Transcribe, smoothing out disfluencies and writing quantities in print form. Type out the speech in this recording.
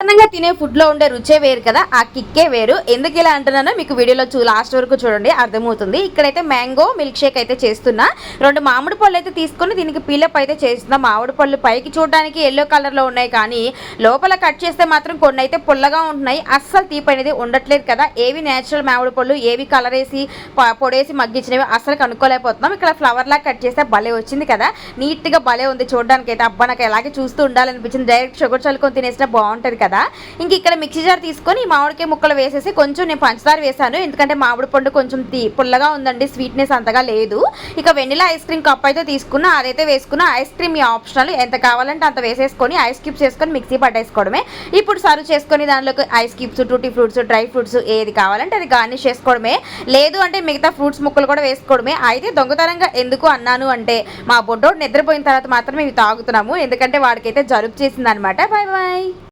సాధారణంగా తినే ఫుడ్ లో ఉండే రుచే వేరు కదా, ఆ కిక్కే వేరు. ఎందుకు ఇలా అంటున్నానో మీకు వీడియోలో లాస్ట్ వరకు చూడండి, అర్థమవుతుంది. ఇక్కడైతే మ్యాంగో మిల్క్ షేక్ అయితే చేస్తున్నా. 2 మామిడి పళ్ళు అయితే తీసుకొని దీనికి పీలప్ అయితే చేస్తున్నా. మామిడి పళ్ళు పైకి చూడడానికి ఎల్లో కలర్ లో ఉన్నాయి, కానీ లోపల కట్ చేస్తే మాత్రం కొన్ని అయితే పుల్లగా ఉంటున్నాయి. అస్సలు తీపి అనేది ఉండట్లేదు కదా. ఏవి నేచురల్ మామిడి పళ్ళు, ఏవి కలర్ వేసి పొడేసి మగ్గించినవి అస్సలు కనుక్కోలేకపోతున్నాం. ఇక్కడ ఫ్లవర్ లా కట్ చేస్తే భలే వచ్చింది కదా, నీట్ గా భలే ఉంది చూడడానికి అయితే. అబ్బా, నాకు ఎలాగే చూస్తూ ఉండాలనిపించింది. డైరెక్ట్ షుగర్ చల్లుకొని తినేసినా బాగుంటుంది కదా. ఇంక ఇక్కడ మిక్సీ జార్ తీసుకొని మామిడికాయ ముక్కలు వేసేసి కొంచెం నేను పంచదార వేసాను, ఎందుకంటే మామిడి పండు కొంచెం పుల్లగా ఉందండి, స్వీట్నెస్ అంతగా లేదు. ఇక వెనిలా ఐస్ క్రీమ్ కప్ అయితే తీసుకున్నా, అదైతే వేసుకున్నా. ఐస్ క్రీమ్ ఈ ఆప్షనల్, ఎంత కావాలంటే అంత వేసేసుకొని ఐస్ క్యూబ్స్ వేసుకొని మిక్సీ పట్టేసుకోవడమే. ఇప్పుడు సర్వ్ చేసుకొని దానిలోకి ice cubes, tutti fruits, dry fruits ఏది కావాలంటే అది గార్నిష్ చేసుకోవడమే. లేదు అంటే మిగతా ఫ్రూట్స్ ముక్కలు కూడా వేసుకోవడమే. అయితే దొంగతనంగా ఎందుకు అన్నాను అంటే, మా బొడ్డోడు నిద్రపోయిన తర్వాత మాత్రమే ఇవి తాగుతున్నాము, ఎందుకంటే వాడికైతే జలుబు చేసింది అనమాట. Bye bye.